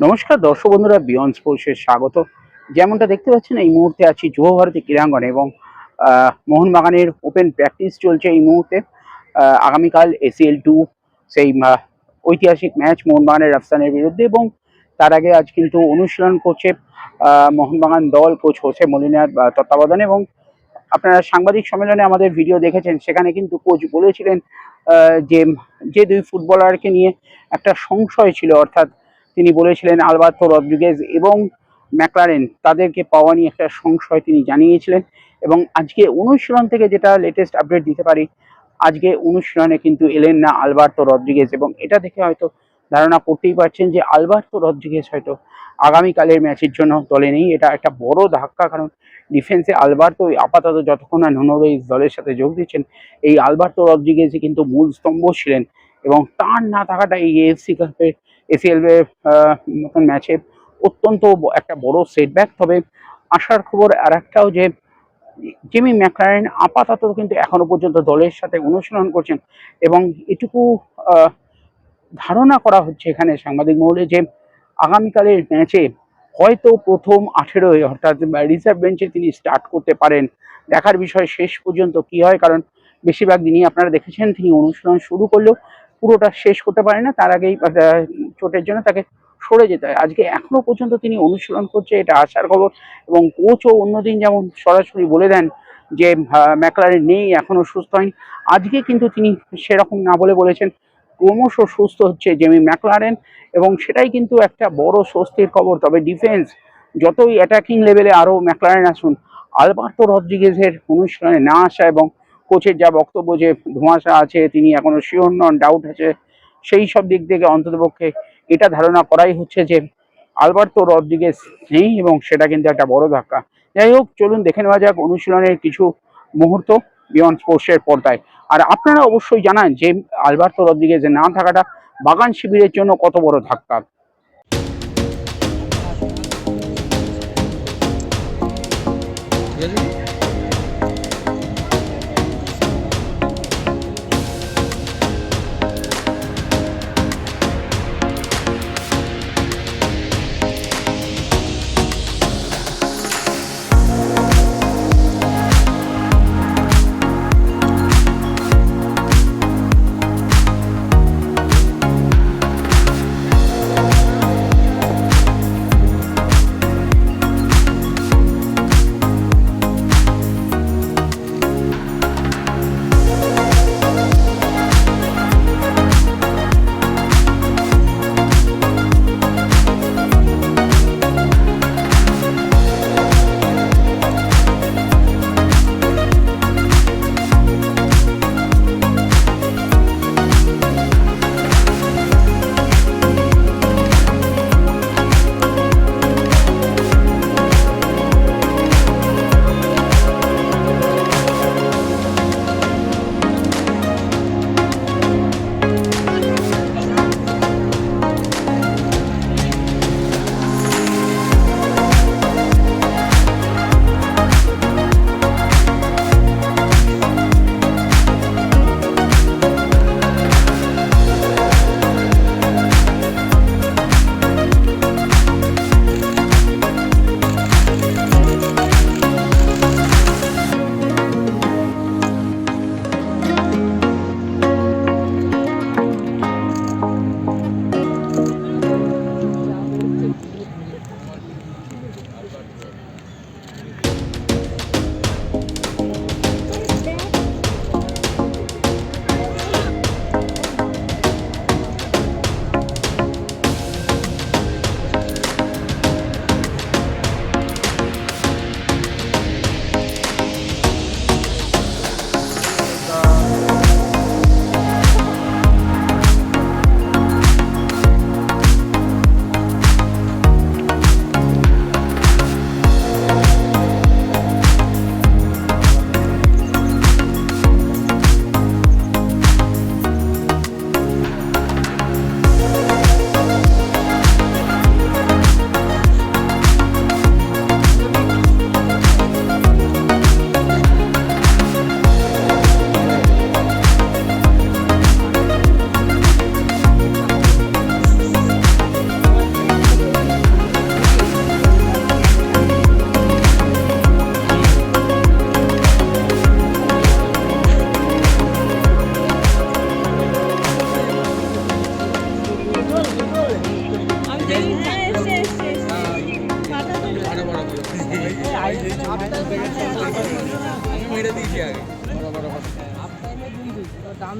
নমস্কার দর্শক বন্ধুরা, বিয়ন্ড স্পোর্টসে স্বাগত। যেমনটা দেখতে পাচ্ছেন এই মুহূর্তে আছি যুবভারতী ক্রীড়াঙ্গনে এবং মোহনবাগানের ওপেন প্র্যাকটিস চলছে এই মুহূর্তে। আগামীকাল ACL2 সেই ঐতিহাসিক ম্যাচ মোহনবাগানের রাজস্থানের বিরুদ্ধে, এবং তার আগে আজ কিন্তু অনুশীলন করছে মোহনবাগান দল কোচ হোসে মলিনার তত্ত্বাবধানে। এবং আপনারা সাংবাদিক সম্মেলনে আমাদের ভিডিও দেখেছেন, সেখানে কিন্তু কোচ বলেছিলেন যে যে দুই ফুটবলারকে নিয়ে একটা সংশয় ছিল, অর্থাৎ তিনি বলেছিলেন আলবার্তো রদ্রিগেজ এবং ম্যাকলারেন, তাদেরকে পাওয়া নিয়ে একটা সংশয় তিনি জানিয়েছিলেন। এবং আজকে অনুশীলন থেকে যেটা লেটেস্ট আপডেট দিতে পারি, আজকে অনুশীলনে কিন্তু এলেন না আলবার্তো রদ্রিগেজ, এবং এটা দেখে হয়তো ধারণা করতেই পারছেন যে আলবার্তো রদ্রিগেজ হয়তো আগামীকালের ম্যাচের জন্য দলে নেই। এটা একটা বড় ধাক্কা, কারণ ডিফেন্সে আলবার্তো আপাতত যতক্ষণ না নুনো রুইজ দলের সাথে যোগ দিচ্ছেন, এই আলবার্তো রদ্রিগেজই কিন্তু মূল স্তম্ভ ছিলেন, এবং তার না থাকাটা এই AFC কাপের ACL মতন ম্যাচে অত্যন্ত একটা বড় সেটব্যাক। তবে আশার খবর আর একটাও, যে জিমি ম্যাকলারেন আপাতত কিন্তু এখনো পর্যন্ত দলের সাথে অনুশীলন করছেন, এবং এটুকু ধারণা করা হচ্ছে এখানে সাংবাদিক মহলে যে আগামীকালের ম্যাচে হয়তো প্রথম 18 অর্থাৎ রিজার্ভ বেঞ্চে তিনি স্টার্ট করতে পারেন। দেখার বিষয় শেষ পর্যন্ত কি হয়, কারণ বেশিরভাগ দিনই আপনারা দেখেছেন তিনি অনুশীলন শুরু করলেও পুরোটা শেষ করতে পারেন না, তার আগেই চোটের জন্য তাকে সরে যেতে হয়। আজকে এখনো পর্যন্ত তিনি অনুশীলন করছে, এটা আশার খবর। এবং কোচও অন্যদিন যেমন সরাসরি বলে দেন যে ম্যাকলারেন নেই, এখনো সুস্থ হয়নি, আজকে কিন্তু তিনি সেরকম না বলে বলেছেন ক্রমশ সুস্থ হচ্ছে জেমি ম্যাকলারেন, এবং সেটাই কিন্তু একটা বড় স্বস্তির খবর। তবে ডিফেন্স যতই অ্যাটাকিং লেভেলে আরও ম্যাকলারেন আসুন, আলবার্তো রদ্রিগেজের অনুশীলনে না আসা এবং কোচের যা বক্তব্য যে ধোঁয়াশা আছে, তিনি এখনো শিওর নন, ডাউট আছে, সেই সব দিক থেকে অন্ততপক্ষে এটা ধারণা করাই হচ্ছে যে আলবার্তো রদ্রিগেজ নেই, এবং সেটা কিন্তু একটা বড় ধাক্কা। যাই হোক, চলুন দেখে নেওয়া যাক অনুশীলনের কিছু মুহূর্ত বিয়ন্ড স্পোর্টসের পর্দায়। আর আপনারা অবশ্যই জানান যে আলবার্তো রদ্রিগেজের না থাকাটা বাগান শিবিরের জন্য কত বড় ধাক্কা। দিয়েছি আগে। হাফ টাইমে 2-2 দাম